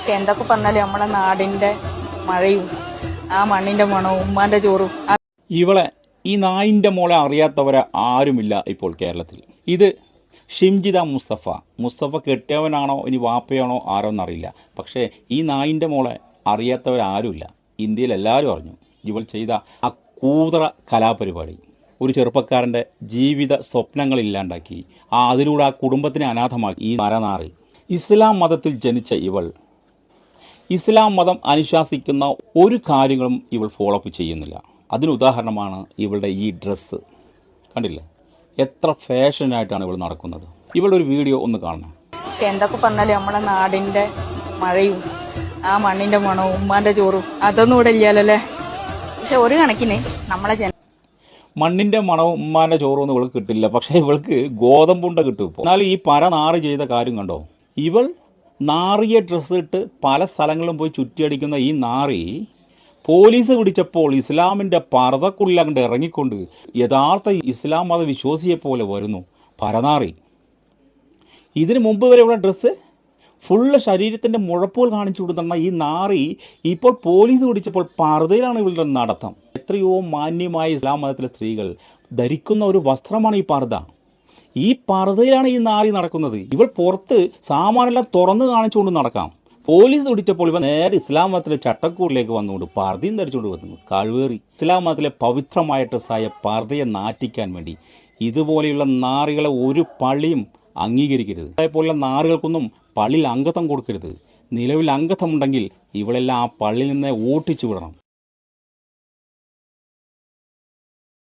പക്ഷെ എന്തൊക്കെ പറഞ്ഞാലും നമ്മളെ നാടിന്റെ മഴയും ആ മണ്ണിന്റെ മണവും ഉമ്മാന്റെ ചോറും ഇവളെ ഈ നായിൻ്റെ മോളെ അറിയാത്തവരെ ആരുമില്ല ഇപ്പോൾ കേരളത്തിൽ. ഇത് ഷിംജിത മുസ്തഫ കെട്ടിയവനാണോ ഇനി വാപ്പയാണോ ആരോ എന്നറിയില്ല. പക്ഷേ ഈ നായിൻ്റെ മോളെ അറിയാത്തവരാരുമില്ല. ഇന്ത്യയിൽ എല്ലാവരും അറിഞ്ഞു ഇവൾ ചെയ്ത ആ കൂതറ കലാപരിപാടി. ഒരു ചെറുപ്പക്കാരൻ്റെ ജീവിത സ്വപ്നങ്ങളില്ലാണ്ടാക്കി, അതിലൂടെ ആ കുടുംബത്തിനെ അനാഥമാക്കി. ഈ നരനാറി ഇസ്ലാം മതത്തിൽ ജനിച്ച ഇവൾ ഇസ്ലാം മതം അനുശാസിക്കുന്ന ഒരു കാര്യങ്ങളും ഇവൾ ഫോളോ അപ്പ് ചെയ്യുന്നില്ല. അതിനുദാഹരണമാണ് ഇവളുടെ ഈ ഡ്രസ്സ്. കണ്ടില്ലേ എത്ര ഫാഷനായിട്ടാണ് ഇവൾ നടക്കുന്നത്. ഇവളുടെ ഒരു വീഡിയോ ഒന്ന് കാണണം. പക്ഷെ എന്തൊക്കെ പറഞ്ഞാലും നമ്മളെ നാടിന്റെ മഴയും ആ മണ്ണിന്റെ മണവും ഉമ്മാന്റെ ചോറും അതൊന്നും ഇവിടെ ഇല്ലല്ലേ. പക്ഷെ ഒരു കണക്കിന് നമ്മളെ മണ്ണിന്റെ മണവും ഉമ്മാന്റെ ചോറും ഒന്നും ഇവൾക്ക് കിട്ടില്ല. പക്ഷെ ഇവൾക്ക് ഗോതമ്പുണ്ട കിട്ടും ഇപ്പോൾ. എന്നാൽ ഈ പര നാറി ചെയ്ത കാര്യം കണ്ടോ. ഇവൾ നാറിയ ഡ്രസ്സ് ഇട്ട് പല സ്ഥലങ്ങളിലും പോയി ചുറ്റിയടിക്കുന്ന ഈ നാറി പോലീസ് പിടിച്ചപ്പോൾ ഇസ്ലാമിൻ്റെ പർദ്ദക്കുള്ളിൽ അങ്ങോട്ട് ഇറങ്ങിക്കൊണ്ട് യഥാർത്ഥ ഇസ്ലാം മത വിശ്വാസിയെ പോലെ വരുന്നു പരനാറി. ഇതിനു മുമ്പ് വരെ ഉള്ള ഡ്രസ്സ് ഫുള്ള് ശരീരത്തിൻ്റെ മുഴപ്പുകൾ കാണിച്ചു കൊടുക്കുന്ന ഈ നാറി ഇപ്പോൾ പോലീസ് പിടിച്ചപ്പോൾ പർദ്ദയിലാണ് ഇവളുടെ നടത്തം. എത്രയോ മാന്യമായ ഇസ്ലാം മതത്തിലെ സ്ത്രീകൾ ധരിക്കുന്ന ഒരു വസ്ത്രമാണ് ഈ പർദ്ദ. ഈ പർദ്ദയിലാണ് ഈ നാറി നടക്കുന്നത്. ഇവൾ പുറത്ത് സാമാനെല്ലാം തുറന്ന് കാണിച്ചുകൊണ്ട് നടക്കാം. പോലീസ് പിടിച്ചപ്പോൾ ഇവ നേരെ ഇസ്ലാം മതത്തിലെ ചട്ടക്കൂടിലേക്ക് വന്നുകൊണ്ട് പർദ്ദയും ധരിച്ചുകൊണ്ട് വന്നു. കഴിവേറി ഇസ്ലാം മതത്തിലെ പവിത്രമായ ഡ്രസ്സായ പർദ്ദയെ നാറ്റിക്കാൻ വേണ്ടി ഇതുപോലെയുള്ള നാറികളെ ഒരു പള്ളിയും അംഗീകരിക്കരുത്. അതേപോലുള്ള നാറുകൾക്കൊന്നും പള്ളിയിൽ അംഗത്വം കൊടുക്കരുത്. നിലവിൽ അംഗത്വമുണ്ടെങ്കിൽ ഇവളെല്ലാം ആ പള്ളിയിൽ നിന്ന് ഓട്ടിച്ചു വിടണം.